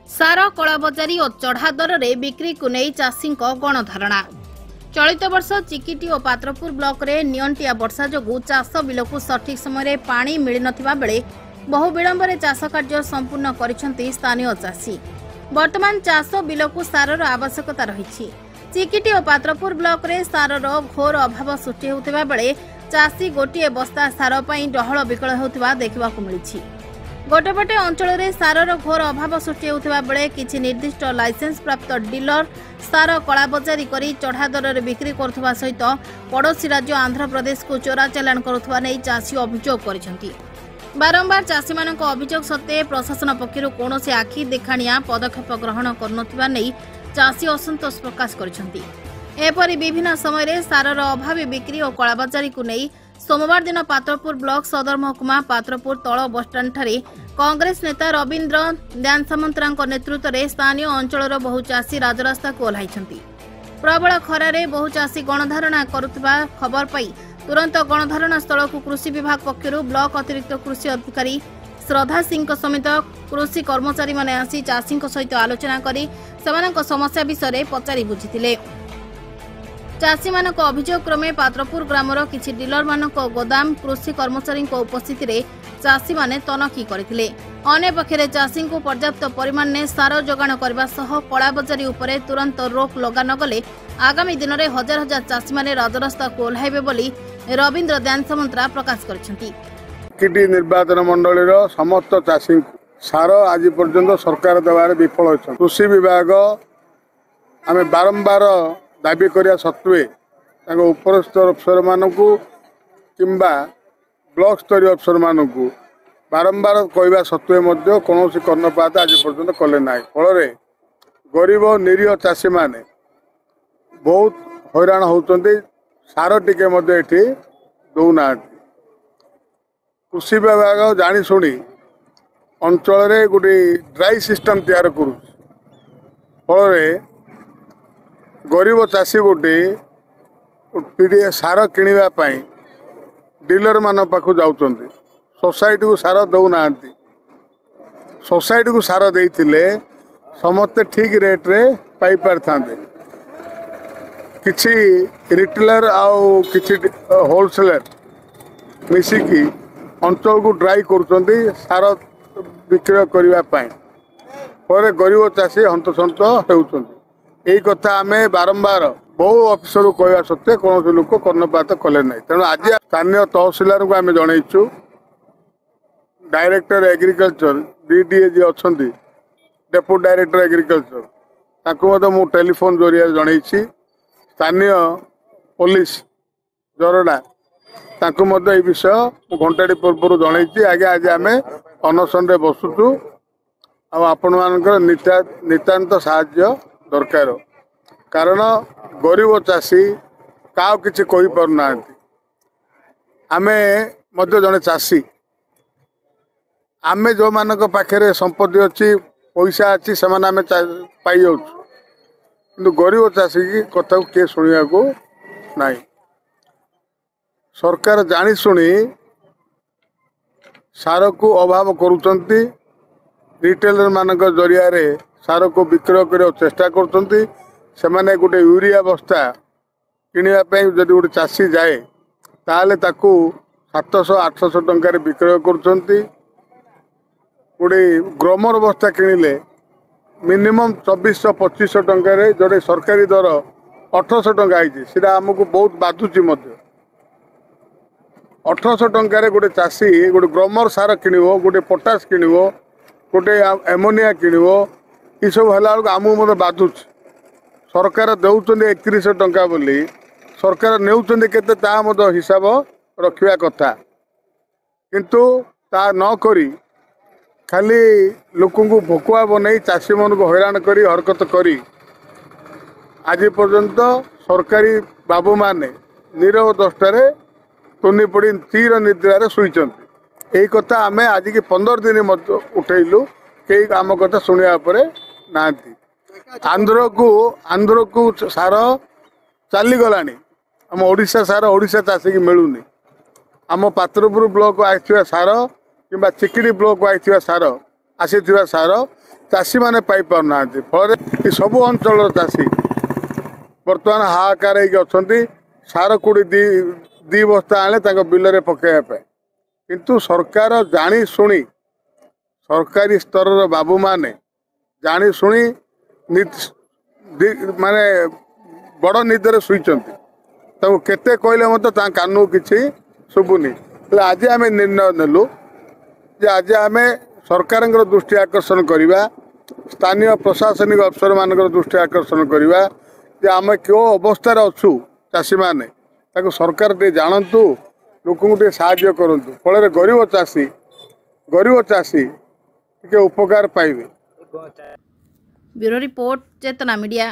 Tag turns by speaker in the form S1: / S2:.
S1: सार कलाबजारी और चढ़ा दर में बिक्री को नहीं चाषी गणधारणा। चलित वर्ष चिकिटी और पात्रपुर ब्लॉक रे नियंटिया वर्षा जोगु चाष बिल को सठिक समय पानी मिल नथिबा बेले बहु विलंब चाष कार्य संपूर्ण करिसेंती स्थानीय चाषी। वर्तमान चाष बिल को सारर आवश्यकता रही। चिकिटी और पात्रपुर ब्लॉक रे सारर घोर अभाव सृष्टि होतिबा बेले चाषी गोटे बस्ता सार पई डहळ विकल होतिबा देखिबा को मिलिछि। गोटेपटे अंचल में सारर घोर अभाव सृष्टि होतिबा बेले किछि निर्दिष्ट लाइसेंस प्राप्त डीलर सार कलाबजारी करी चढ़ा दर में बिक्री करुवा सहित पड़ोशी राज्य आंध्र प्रदेश को चोरा चालान करुवा नहीं चाषी अभियोग करिसेंती। बारंबार चाषी मानक अभियोग सत्वे प्रशासन पक्षरु कोनोसी आखि देखाणिया पदक्षेप ग्रहण करनथिबा नहीं चाषी असंतोष प्रकाश करिसेंती। एपरि विभिन्न समय सारर अभावी बिक्री और कलाबजारी को नहीं सोमवार दिन पात्रपुर ब्लॉक सदर महकुमा पात्रपुर तल बसस्टाण्ड ठारे कांग्रेस नेता रवींद्र ध्यान सामंतरा नेतृत्व में स्थानीय अंचल बहु चाषी राजरास्ता को ओह्लाइछंती। प्रबल खरारे बहु चाषी गणधारणा करुवा खबर पाई तुरंत गणधारणा स्थल को कृषि विभाग पक्षरु ब्लॉक अतिरिक्त कृषि अधिकारी श्रद्धा सिंह समेत कृषि कर्मचारी माने आसी चाषी सहित आलोचना करी सेमानक समस्या विषय पचारि बुझिथिले। चाषी मानक अभियोग क्रमे पात्रपुर ग्रामर किछि डीलर मानक गोदाम कृषि कर्मचारी उपस्थिति रे चाषी माने तनखी करथिले। अन्य पक्षरे चाषी को पर्याप्त परिमाण में सार जोगाण करबा सह कलाबजारी उपरे तुरंत रोक लगा न गले आगामी दिन में हजार हजार चाषी माने राजरास्ता को ओह्लाइबे बोली रवींद्र ध्यान सामंतरा प्रकाश करछंती।
S2: चिकिटी निर्वाचन मंडलीर समस्त चाषी सार आज पर्यंत सरकार देवार विफल होइछन। कृषि विभाग आमे बारंबार दाबी करिया सत्वे उपरस्थ अफसर मानकु किंबा ब्लॉक स्तरीय अफसर मानकु बारंबार कहवा सत्वे मध्य कौन कर्णपात आज पर्यंत कले ना। फल गरीब निरीह चाषी माने बहुत हैरान होउचंती। सार टिके मध्य एठी दौना। कृषि विभाग जानी शुणी अंचल रे गोटे ड्राई सिस्टम तैयार करू। फल गरीब चाषी गोटे सार किणवा डीलर मान पाखु जाउचंती। सोसाइटी को सार दौना। सोसाइटी को सार देइथिले समस्ते ठीक रेट रे पाई पार थांदे। किछि रिटेलर आउ किछि होलसेलर मिसिकी अंचल को ड्राई करुचंती सार विक्रय करबा पई। पर गरीब चाषी हंतसंत हेउचंती। यही कथा आमे बारंबार बहु अफिसर कहवा सत्वे कौन लोक कर्णपात कले ना। तेणु आज स्थानीय तहसीलदार को आम जनइचु डायरेक्टर एग्रीकल्चर डीडीए जी अच्छा डेप्यूटी डायरेक्टर एग्रीकल्चर ताकू मु टेलीफोन जरिया जनइछि। स्थानीय पुलिस जरडा ताकू मध्य विषय घंटाटी पूर्व जनइछि। आगे आज आम अनशन रे बसुचु। आपण मानकर नितांत साहाय्य दरकार। कारण गरीब चाषी का किसी कही पारना। आमे मध्य जने चाषी आमे जो मानक पाखे संपत्ति अच्छी पैसा अच्छी से आम पाई जाऊँ कि गरीब चाषी की कथा किए शुणा को ना। सरकार जानी शुणी सार को अभाव करुचंती। रिटेलर मानक जरिया रे सार को विक्रय करने चेष्टा करचंती। सेमाने गोटे यूरिया बस्ता किनिया जदि गोटे चाषी जाए ताले ताकू 700-800 टंकार विक्रय करचंती। गोटे ग्रोमर बस्ता किनिले मिनिमम 2400-2500 टंकार जोड़े सरकारी दर 1800 टंका आई सीधा आमको बहुत बाधुची। 1800 टंकार गोटे चाषी गोटे ग्रोमर सार किणव गोटे पोटास किणव गोटे एमोनिया किणव ये सब है आमको मत बाधुच। सरकार दौरान 3100 टंका बोली सरकार नेउचंदी केते ता मत हिसाब रखिया कथा किंतु ता न करी खाली लोकंकु भोकुआ बनई चाषी मन को हैरान करी हरकत करी आज पर्यंत सरकारी बाबू माने नीरव दस्तारे तुनी पड़ी तीर निद्रारे शुईचंती। यही कथा आमे आज की 15 दिन मत उठेलु कई आम कथा शुणा ना। आंध्र को सार चली गलानी। आम ओडिशा सार ओडिशा चाषी की मिलूनी। आम पात्रपुर ब्लॉक आइथिबा सार कि चिकिटी ब्लॉक आइथिबा सार आसीथिबा सार चाषी मैंने पाई पारना फल सबु अंचल चाषी बर्तमान हाहाकार होती सार कोड़ी दी बस्ता आने बिल में पकड़ा किंतु सरकार जानी शुणी सरकारी स्तर बाबू माने जानी शुणी माने बड़ निदर शुईचंती केते कहले मत कानू किसी शुभुनी आज आम निर्णय नेलु जे आज आम सरकार दृष्टि आकर्षण करवा स्थानीय प्रशासनिक अफसर मान दृष्टि आकर्षण करवा जे आम क्यों अवस्था अच्छु चाषी मैंने सरकार टे जानतु लोक साहाय्य करूँ फल गरीब चाषी टे उपकार पाइबे।
S1: ब्यूरो रिपोर्ट चेतना मीडिया।